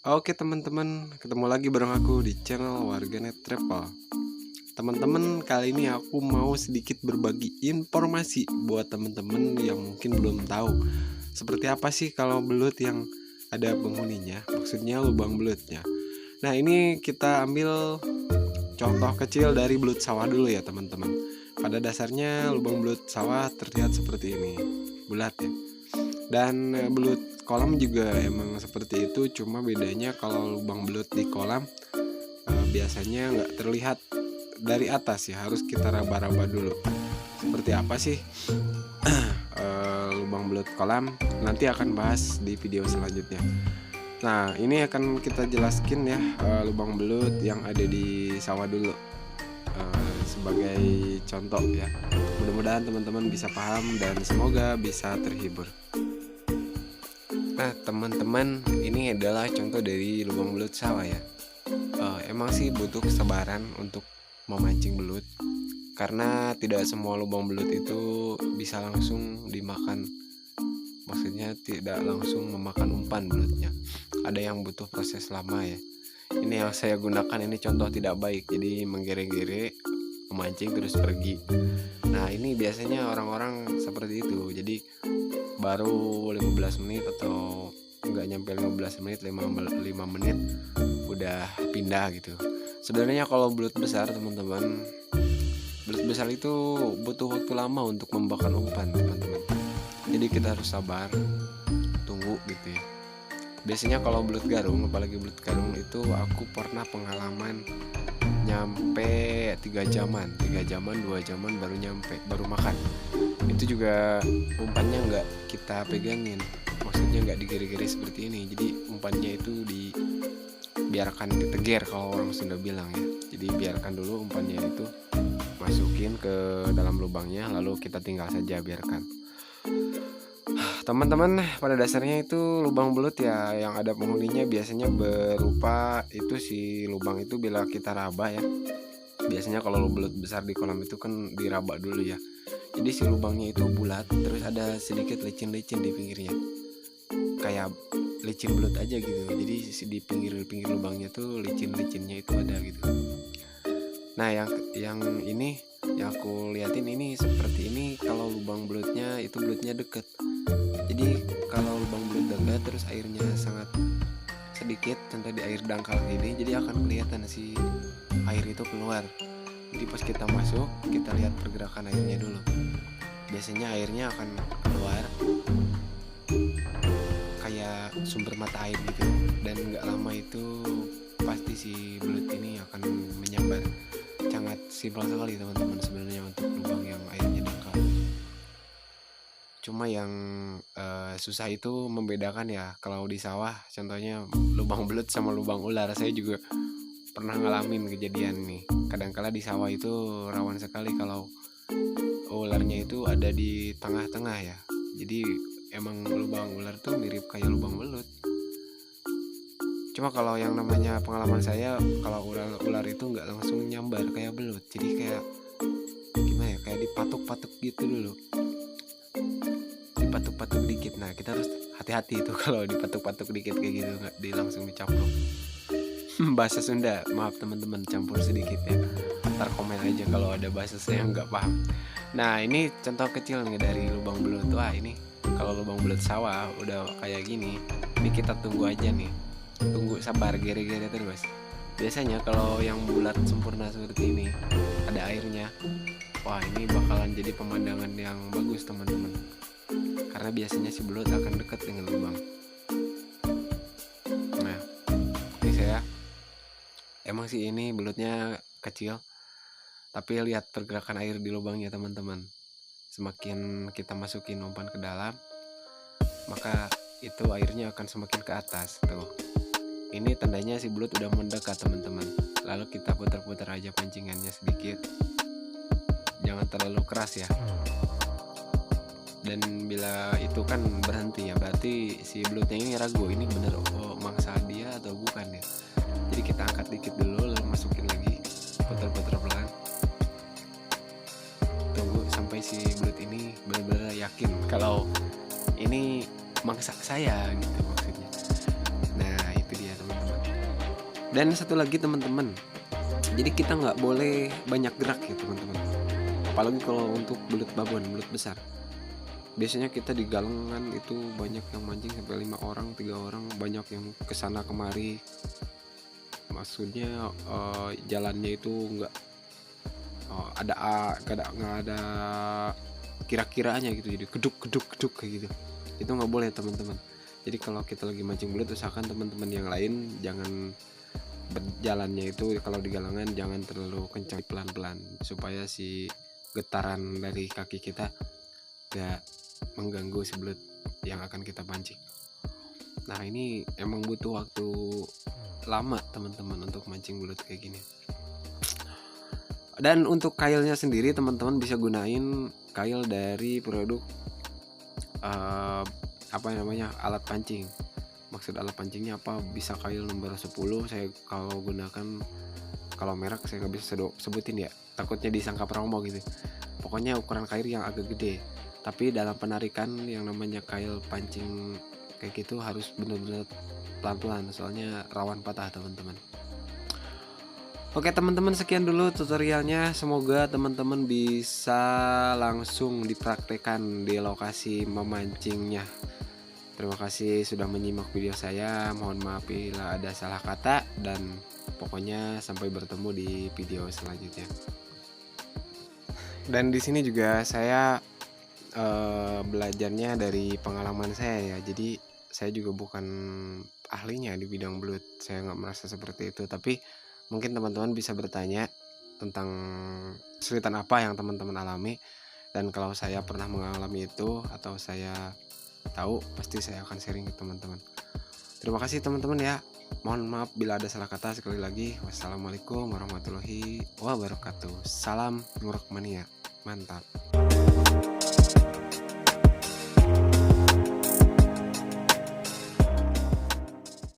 Oke teman-teman, ketemu lagi bareng aku di channel Warganet Travel. Teman-teman, kali ini aku mau sedikit berbagi informasi buat teman-teman yang mungkin belum tahu seperti apa sih kalau belut yang ada penghuninya, maksudnya lubang belutnya. Nah, ini kita ambil contoh kecil dari belut sawah dulu ya teman-teman. Pada dasarnya lubang belut sawah terlihat seperti ini, bulat ya. Dan belut kolam juga emang seperti itu, cuma bedanya kalau lubang belut di kolam biasanya nggak terlihat dari atas ya, harus kita raba-raba dulu. Seperti apa sih lubang belut kolam? Nanti akan bahas di video selanjutnya. Nah, ini akan kita jelaskan ya lubang belut yang ada di sawah dulu sebagai contoh ya. Mudah-mudahan teman-teman bisa paham dan semoga bisa terhibur. Nah teman-teman, ini adalah contoh dari lubang belut sawah ya. Emang sih butuh kesabaran untuk memancing belut, karena tidak semua lubang belut itu bisa langsung dimakan. Maksudnya tidak langsung memakan umpan belutnya. Ada yang butuh proses lama ya. Ini yang saya gunakan, ini contoh tidak baik. Jadi menggere-gere, memancing terus pergi. Nah ini biasanya orang-orang seperti itu. Jadi baru 15 menit atau nggak nyampe 15 menit, 5 menit udah pindah gitu. Sebenarnya kalau belut besar teman-teman, belut besar itu butuh waktu lama untuk membakar umpan teman-teman. Jadi kita harus sabar, tunggu gitu ya. Biasanya kalau belut garung, apalagi belut garung itu aku pernah pengalaman nyampe 3 jaman, 2 jaman baru nyampe, baru makan. Itu juga umpannya nggak kita pegangin, maksudnya nggak digeri-geri seperti ini. Jadi umpannya itu dibiarkan diteger kalau orang Sunda bilang ya. Jadi biarkan dulu umpannya itu masukin ke dalam lubangnya, lalu kita tinggal saja biarkan. Teman-teman, pada dasarnya itu lubang belut ya yang ada penghuninya biasanya berupa itu, si lubang itu bila kita raba ya. Biasanya kalau belut besar di kolam itu kan diraba dulu ya. Jadi si lubangnya itu bulat, terus ada sedikit licin-licin di pinggirnya, kayak licin belut aja gitu. Jadi di pinggir lubangnya tuh licin-licinnya itu ada gitu. Nah yang ini yang aku liatin ini seperti ini. Kalau lubang belutnya itu belutnya deket. Jadi kalau lubang belut dekat terus airnya sangat sedikit, sampai di air dangkal gini, jadi akan kelihatan si air itu keluar. Jadi pas kita masuk, kita lihat pergerakan airnya dulu. Biasanya airnya akan keluar kayak sumber mata air gitu, dan nggak lama itu pasti si belut ini akan menyambar. Sangat simpel sekali teman-teman sebenarnya untuk lubang yang airnya dangkal. Cuma yang susah itu membedakan ya kalau di sawah, contohnya lubang belut sama lubang ular. Saya juga pernah ngalamin kejadian nih. Kadangkala di sawah itu rawan sekali kalau ularnya itu ada di tengah-tengah ya. Jadi emang lubang ular tuh mirip kayak lubang belut. Cuma kalau yang namanya pengalaman saya, kalau ular itu nggak langsung nyambar kayak belut. Jadi kayak gimana ya, kayak dipatuk-patuk gitu dulu, dipatuk-patuk dikit. Nah kita harus hati-hati itu kalau dipatuk-patuk dikit kayak gitu, nggak langsung dicampur. Bahasa Sunda, maaf teman-teman, campur sedikit ya. Ntar komen aja kalau ada bahasa saya nggak paham. Nah ini contoh kecil nih dari lubang belut. Wah ini kalau lubang belut sawah udah kayak gini, ini kita tunggu aja nih, tunggu sabar, gere-gere terus. Biasanya kalau yang bulat sempurna seperti ini, ada airnya, wah ini bakalan jadi pemandangan yang bagus teman-teman, karena biasanya si belut akan dekat dengan lubang. Nah ini saya, emang sih ini belutnya kecil, tapi lihat pergerakan air di lubangnya teman-teman. Semakin kita masukin umpan ke dalam, maka itu airnya akan semakin ke atas tuh. Ini tandanya si belut udah mendekat teman-teman. Lalu kita putar-putar aja pancingannya sedikit, jangan terlalu keras ya. Dan bila itu kan berhenti ya, berarti si belutnya ini ragu, ini bener mangsa dia atau bukan ya. Jadi kita angkat dikit dulu, lalu masukin lagi, putar-putar pelan, tunggu sampai si belut ini benar-benar yakin kalau ini mangsa saya gitu maksudnya. Nah itu dia teman-teman. Dan satu lagi teman-teman, jadi kita nggak boleh banyak gerak ya teman-teman, apalagi kalau untuk belut babon, belut besar. Biasanya kita di galengan itu banyak yang mancing sampai 5 orang, 3 orang, banyak yang kesana kemari. Maksudnya jalannya itu nggak nggak ada kira-kiranya gitu, jadi geduk kayak gitu. Itu nggak boleh teman-teman. Jadi kalau kita lagi mancing belut, usahakan teman-teman yang lain jangan berjalannya itu kalau di galangan jangan terlalu kencang, pelan-pelan, supaya si getaran dari kaki kita gak mengganggu si belut yang akan kita pancing. Nah ini emang butuh waktu lama teman-teman untuk mancing belut kayak gini. Dan untuk kailnya sendiri teman-teman bisa gunain kail dari produk alat pancing. Maksud alat pancingnya apa? Bisa kail nomor 10. Saya kalau gunakan, kalau merek saya nggak bisa sebutin ya, takutnya disangka promo gitu. Pokoknya ukuran kail yang agak gede. Tapi dalam penarikan yang namanya kail pancing kayak gitu harus benar-benar pelan-pelan, soalnya rawan patah teman-teman. Oke teman-teman, sekian dulu tutorialnya. Semoga teman-teman bisa langsung dipraktekkan di lokasi memancingnya. Terima kasih sudah menyimak video saya. Mohon maaf bila ada salah kata, dan pokoknya sampai bertemu di video selanjutnya. Dan di sini juga saya belajarnya dari pengalaman saya ya. Jadi saya juga bukan ahlinya di bidang belut. Saya nggak merasa seperti itu. Tapi mungkin teman-teman bisa bertanya tentang kesulitan apa yang teman-teman alami. Dan kalau saya pernah mengalami itu atau saya tahu, pasti saya akan sharing ke teman-teman. Terima kasih teman-teman ya. Mohon maaf bila ada salah kata. Sekali lagi, wassalamualaikum warahmatullahi wabarakatuh. Salam nguruk mania, mantap.